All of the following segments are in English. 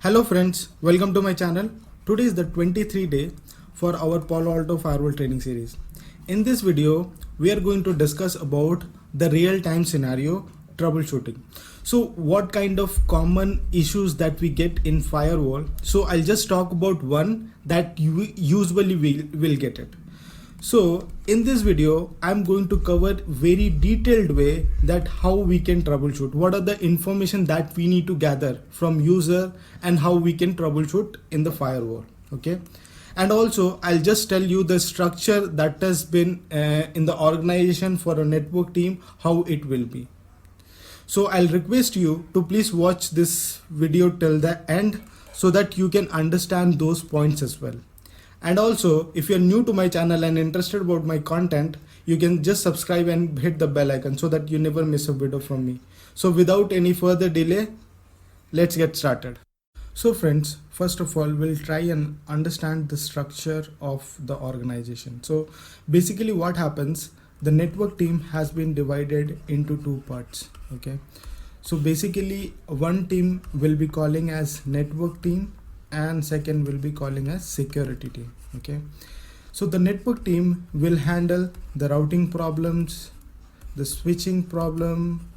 Hello friends, welcome to my channel. Today is the 23rd day for our Palo Alto Firewall training series. In this video, we are going to discuss about the real-time scenario troubleshooting. So what kind of common issues that we get in firewall? So I'll just talk about one that you usually will get it. So in this video, I'm going to cover very detailed way that how we can troubleshoot, what are the information that we need to gather from user and how we can troubleshoot in the firewall. Okay. And also I'll just tell you the structure that has been in the organization for a network team, how it will be. So I'll request you to please watch this video till the end so that you can understand those points as well. And also, if you're new to my channel and interested about my content, you can just subscribe and hit the bell icon so that you never miss a video from me. So without any further delay, let's get started. So friends, first of all, we'll try and understand the structure of the organization. So basically what happens, the network team has been divided into two parts. Okay. So basically one team will be calling as network team and second will be calling as security team. Okay, so the network team will handle the routing problems, the switching problem,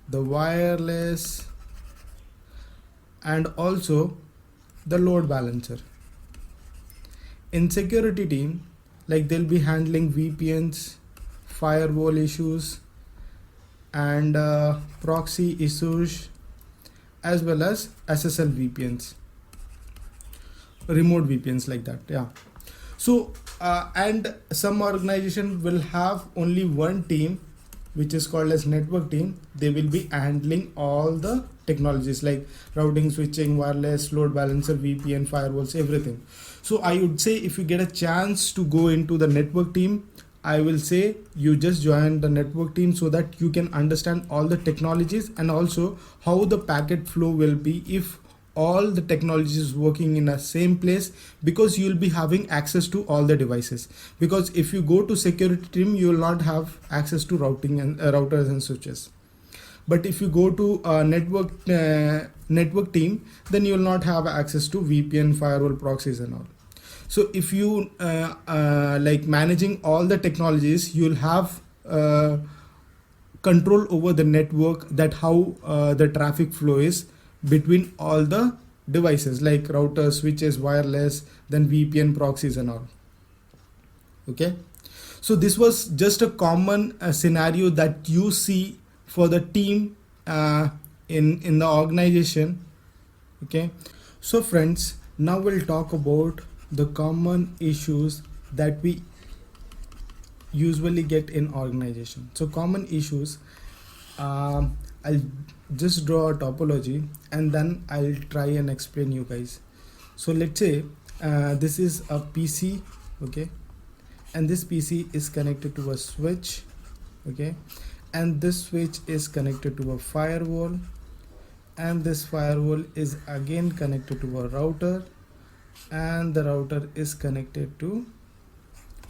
the wireless, and also the load balancer. In security team, like they'll be handling VPNs, firewall issues, and proxy issues, as well as SSL VPNs, remote VPNs like that. Yeah. So and some organization will have only one team which is called as network team. They will be handling all the technologies like routing, switching, wireless, load balancer, VPN, firewalls, everything. So I would say if you get a chance to go into the network team, I will say you just join the network team so that you can understand all the technologies and also how the packet flow will be if all the technology is working in a same place, because you will be having access to all the devices. Because if you go to security team, you will not have access to routing and routers and switches. But if you go to network team, then you will not have access to VPN, firewall, proxies and all. So if you like managing all the technologies, you will have control over the network, that how the traffic flow is between all the devices like routers, switches, wireless, then VPN, proxies and all. Okay, so this was just a common scenario that you see for the team in the organization. Okay, so friends, now we'll talk about the common issues that we usually get in organization. So common issues, I'll just draw a topology and then I'll try and explain you guys. So let's say this is a PC, okay, and this PC is connected to a switch, okay, and this switch is connected to a firewall, and this firewall is again connected to a router, and the router is connected to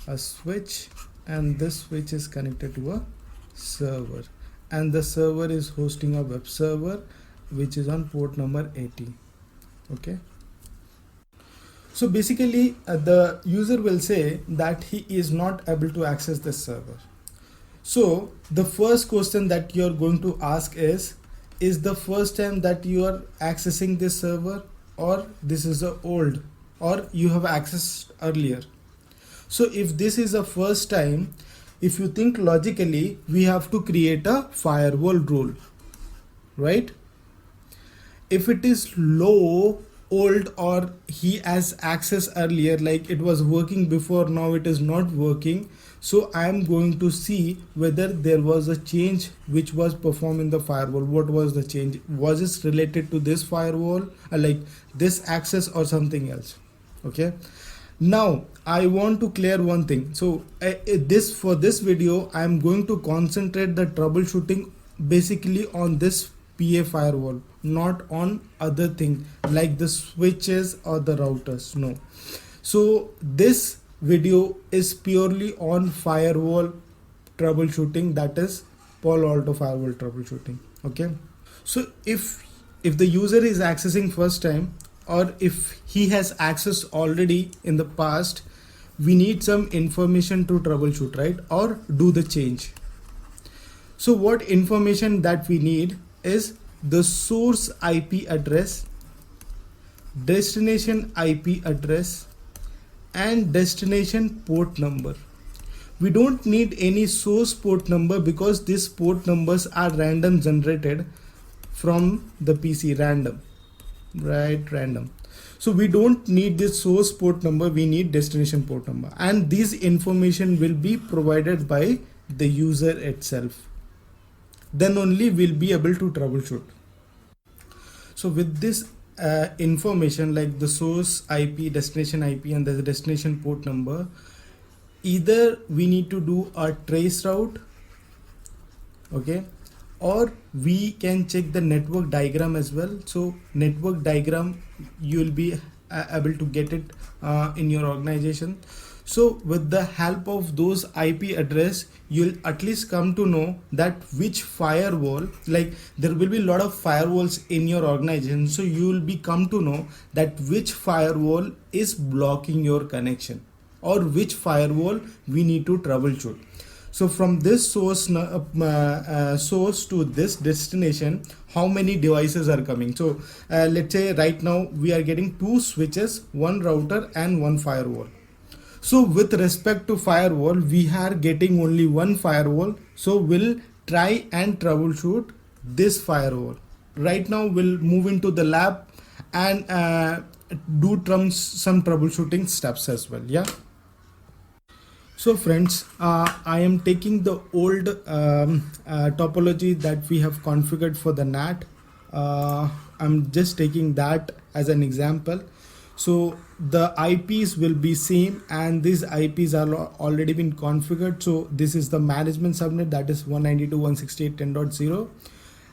a switch, and this switch is connected to a server, and the server is hosting a web server which is on port number 80. Okay, so basically the user will say that he is not able to access this server. So the first question that you're going to ask is the first time that you are accessing this server, or this is a old, or you have accessed earlier? So if this is a first time, if you think logically, we have to create a firewall rule, right? If it is low, old, or he has access earlier, like it was working before, now it is not working, so I am going to see whether there was a change which was performed in the firewall. What was the change? Was it related to this firewall, like this access, or something else? Okay, now I want to clear one thing. So for this video, I am going to concentrate the troubleshooting basically on this PA firewall, not on other thing like the switches or the routers. No. So this video is purely on firewall troubleshooting, that is Palo Alto firewall troubleshooting. Okay, so if the user is accessing first time, or if he has access already in the past, we need some information to troubleshoot, right, or do the change. So what information that we need is the source IP address, destination IP address, and destination port number. We don't need any source port number because these port numbers are random generated from the PC, random, right, random. So we don't need this source port number, we need destination port number, and this information will be provided by the user itself. Then only we'll be able to troubleshoot. So with this information like the source IP, destination IP, and the destination port number, either we need to do a trace route, okay, or we can check the network diagram as well. So network diagram, you will be able to get it in your organization. So with the help of those IP address, you'll at least come to know that which firewall, like there will be a lot of firewalls in your organization, so you will be come to know that which firewall is blocking your connection or which firewall we need to troubleshoot. So from this source source to this destination, how many devices are coming? So let's say right now we are getting 2 switches, 1 router and 1 firewall. So with respect to firewall, we are getting only 1 firewall. So we'll try and troubleshoot this firewall. Right now we'll move into the lab and do some troubleshooting steps as well. Yeah. So friends, I am taking the old topology that we have configured for the NAT. I'm just taking that as an example. So the IPs will be same, and these IPs are already been configured. So this is the management subnet, that is 192.168.10.0.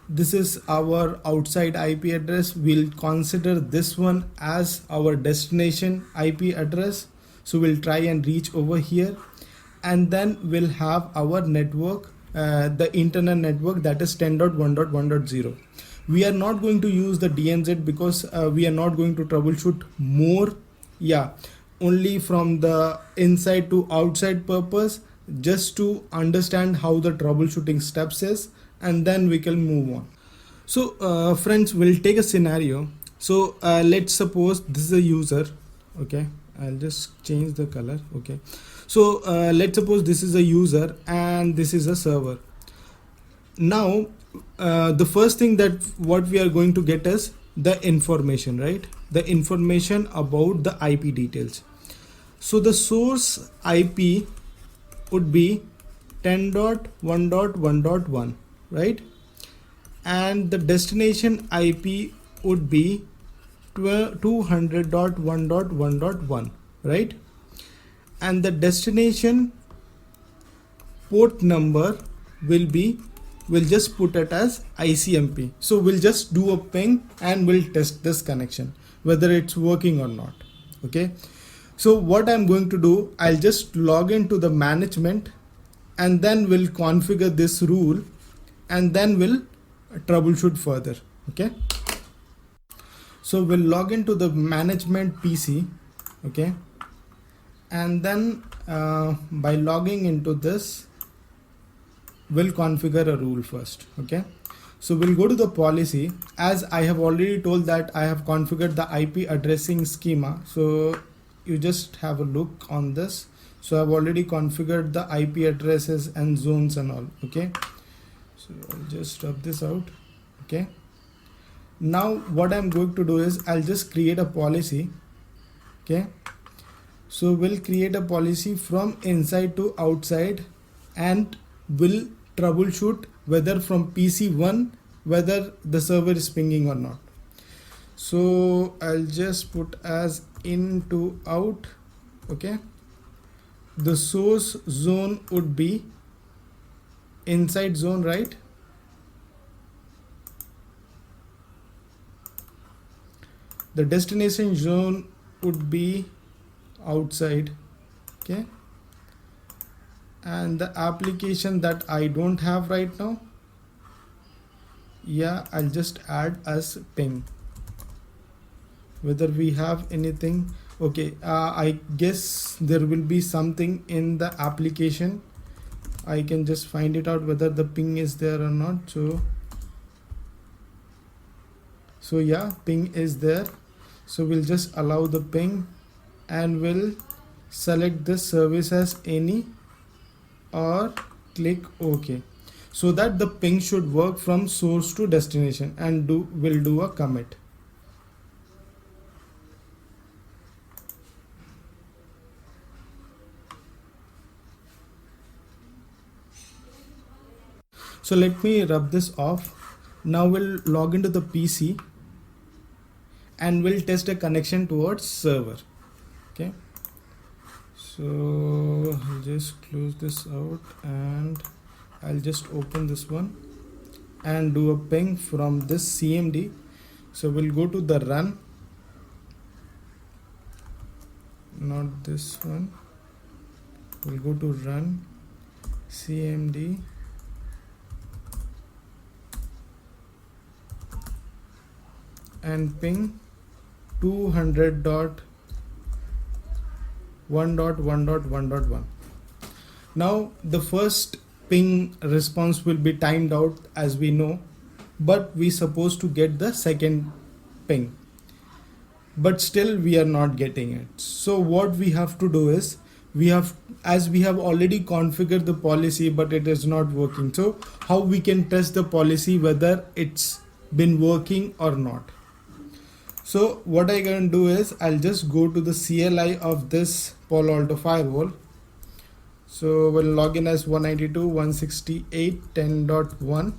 This is our outside IP address. We'll consider this one as our destination IP address. So we'll try and reach over here, and then we'll have our network, the internal network, that is 10.1.1.0. We are not going to use the DNZ because we are not going to troubleshoot more. Yeah, only from the inside to outside purpose, just to understand how the troubleshooting steps is, and then we can move on. So friends, we'll take a scenario. So let's suppose this is a user. Okay, I'll just change the color. Okay, so let's suppose this is a user and this is a server. Now the first thing that what we are going to get is the information, right? The information about the IP details. So the source IP would be 10.1.1.1, right? And the destination IP would be 200.1.1.1, right? And the destination port number will be, we'll just put it as ICMP. So we'll just do a ping and we'll test this connection whether it's working or not. Okay, so what I'm going to do, I'll just log into the management and then we'll configure this rule and then we'll troubleshoot further. Okay, so we'll log into the management PC. Okay, and then by logging into this, we'll configure a rule first. Okay, so we'll go to the policy. As I have already told that I have configured the IP addressing schema, so you just have a look on this. So I've already configured the IP addresses and zones and all. Okay, so I'll just rub this out. Okay, now what I'm going to do is I'll just create a policy. Okay, so we'll create a policy from inside to outside and we'll troubleshoot whether from PC1 whether the server is pinging or not. So I'll just put as in to out. Okay, the source zone would be inside zone, right? The destination zone would be outside. Okay, and the application that I don't have right now, yeah, I'll just add as ping. whether we have anything. Okay, I guess there will be something in the application. I can just find it out whether the ping is there or not. So yeah, ping is there. So we'll just allow the ping and we'll select this service as any or click OK, so that the ping should work from source to destination, and will do a commit. So let me rub this off. Now we'll log into the PC and we'll test a connection towards server. Okay, so I'll just close this out and I'll just open this one and do a ping from this CMD. So we'll go to the run, not this one. We'll go to run CMD and ping 200.1.1.1.1. Now the first ping response will be timed out, as we know, but we supposed to get the second ping, but still we are not getting it. So what we have to do is, as we have already configured the policy but it is not working, so how we can test the policy whether it's been working or not. So what I can do is, I'll just go to the CLI of this Palo Alto firewall. So we'll log in as 192.168.10.1.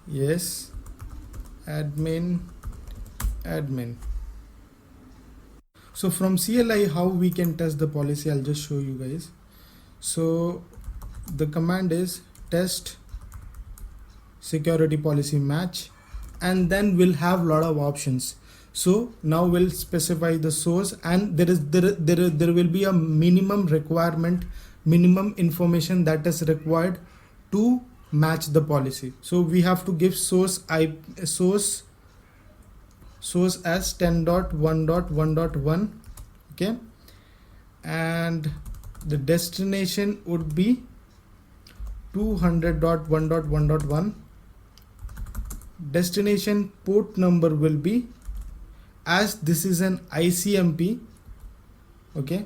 Yes, admin. So from CLI, how we can test the policy, I'll just show you guys. So the command is test security policy match, and then we'll have a lot of options. So now we'll specify the source, and there will be a minimum requirement, minimum information that is required to match the policy. So we have to give source as 10.1.1.1. okay, and the destination would be 200.1.1.1. destination port number will be, as this is an ICMP, okay,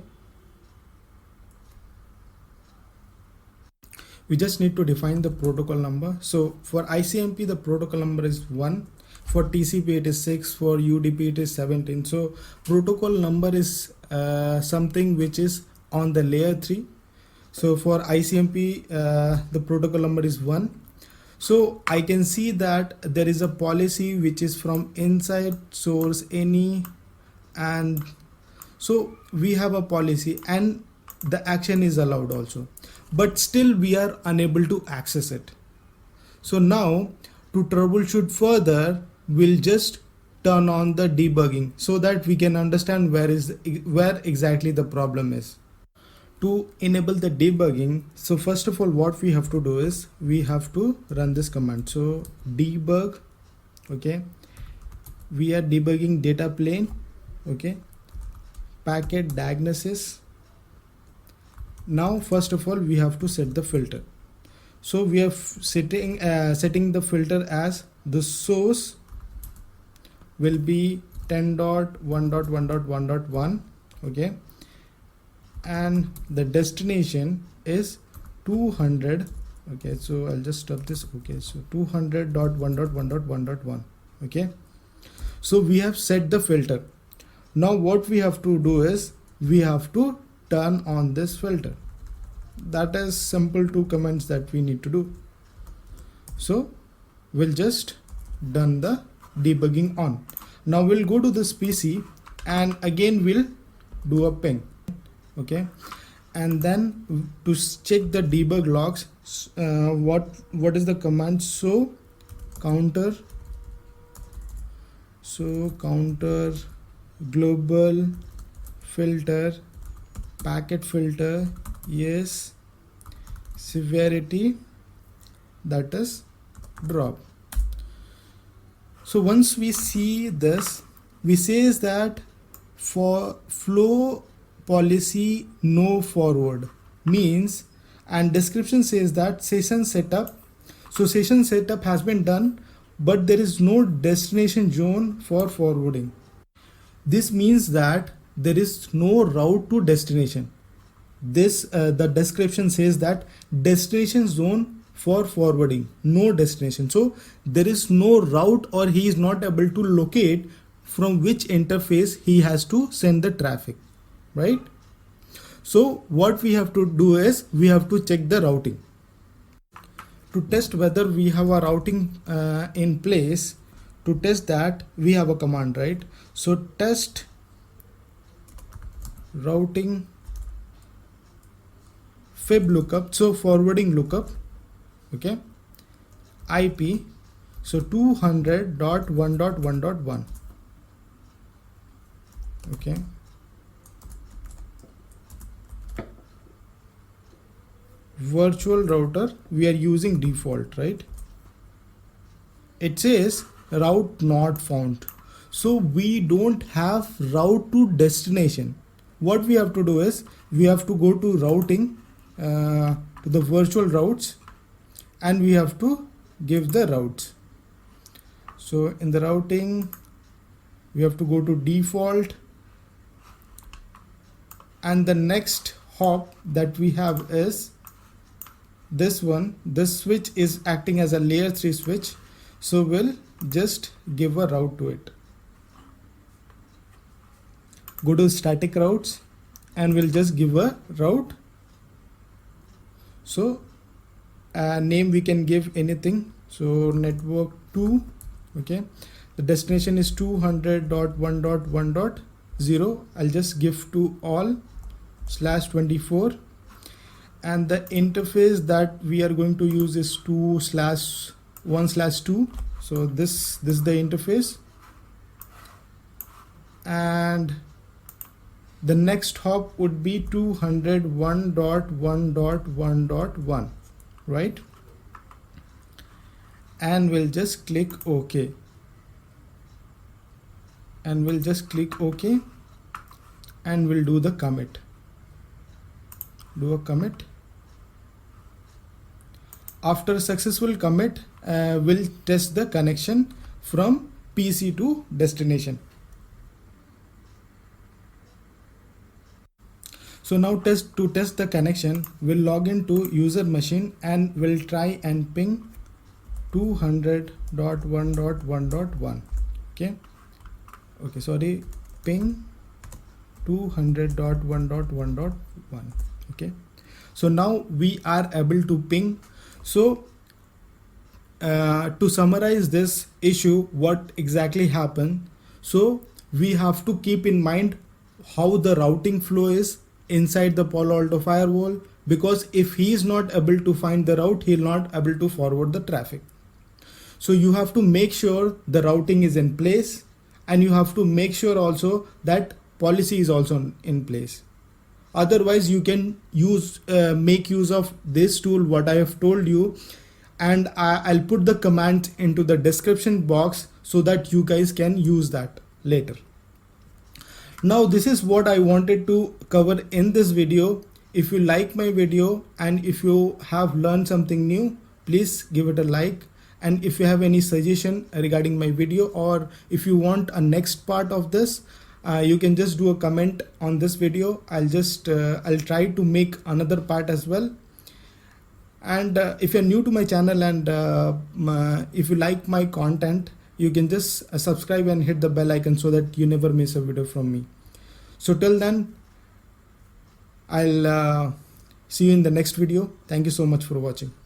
we just need to define the protocol number. So for ICMP the protocol number is 1, for TCP it is 6, for UDP it is 17. So protocol number is something which is on the layer 3. So for ICMP the protocol number is 1. So I can see that there is a policy which is from inside source any, and so we have a policy and the action is allowed also, but still we are unable to access it. So now to troubleshoot further, we'll just turn on the debugging so that we can understand where exactly the problem is. To enable the debugging, so first of all what we have to do is, we have to run this command. So debug, okay, we are debugging data plane, okay, packet diagnosis. Now first of all we have to set the filter. So we are setting the filter as the source will be 10.1.1.1.1, okay, and the destination is 200. Okay, so I'll just stop this. Okay, so 200.1.1.1.1. okay, so we have set the filter. Now what we have to do is, we have to turn on this filter. That is simple 2 commands that we need to do. So we'll just done the debugging on. Now we'll go to this PC and again we'll do a ping, okay, and then to check the debug logs, what is the command? So counter global filter packet filter, yes, severity, that is drop. So once we see this, we says that for flow policy no forward means, and description says that session setup. So session setup has been done, but there is no destination zone for forwarding. This means that there is no route to destination. This the description says that destination zone for forwarding, no destination. So there is no route, or he is not able to locate from which interface he has to send the traffic, right? So what we have to do is we have to check the routing. To test whether we have a routing in place, to test that we have a command, right? So test routing fib lookup, so forwarding lookup, okay, IP, so 200.1.1.1, okay. Virtual router, we are using default, right? It says route not found, so we don't have route to destination. What we have to do is we have to go to routing, to the virtual routes, and we have to give the routes. So in the routing we have to go to default, and the next hop that we have is this one. This switch is acting as a layer 3 switch, so we'll just give a route to it. Go to static routes and we'll just give a route. So name we can give anything, so network 2, okay. The destination is 200.1.1.0. I'll just give to all /24, and the interface that we are going to use is 2/1/2. So this is the interface, and the next hop would be 201.1.1.1, right? And we'll just click OK, and we'll just click OK, and we'll do the commit. Do a commit. After successful commit, we'll test the connection from PC to destination. So now to test the connection, we'll log into user machine and we'll try and ping 200.1.1.1. Okay, sorry, ping 200.1.1.1. okay. So now we are able to ping. So to summarize this issue, what exactly happened, so we have to keep in mind how the routing flow is inside the Palo Alto firewall, because if he is not able to find the route, he'll not able to forward the traffic. So you have to make sure the routing is in place, and you have to make sure also that policy is also in place. Otherwise you can make use of this tool what I have told you, and I'll put the command into the description box so that you guys can use that later. Now this is what I wanted to cover in this video. If you like my video and if you have learned something new, please give it a like. And if you have any suggestion regarding my video, or if you want a next part of this, you can just do a comment on this video. I'll try to make another part as well. And if you're new to my channel and if you like my content, you can just subscribe and hit the bell icon so that you never miss a video from me. So till then, I'll see you in the next video. Thank you so much for watching.